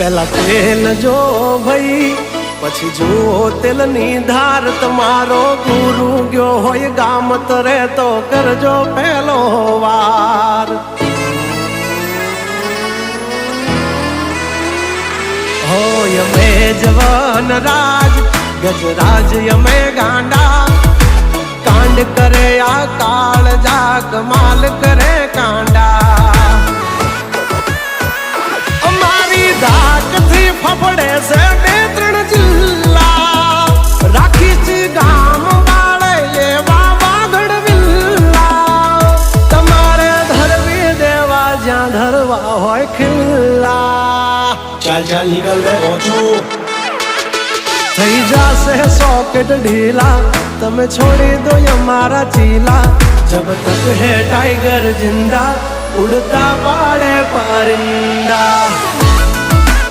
પેલા તેલ જો ભાઈ પછી જુઓ તેલની ધાર તમારો ગુરુ ગયો હોય ગામ તરે તો કરજો પેલો વાર હોય અમે જવાન રાજ ગજરાજ અમે ગાંડા કાંડ કરે આ કાળ જા કમાલ કરે કાંડા અમારી ધાકથી ફફડે છે બે ત્રણ જિલ્લા રાખી છે ગામ વાળે એવા વાગડ વિલ્લા તમારે ધરવી દેવા જ્યાં ધરવા હોય ખિલ્લા ચાલ ચાલ નીકળ દે ઓછું થઈ જાશે સોકેટ ઢીલા તમે છોડી દો અમારા ચીલા જબ તક હે टाइगर जिंदा उड़ता पाड़े परिंदा।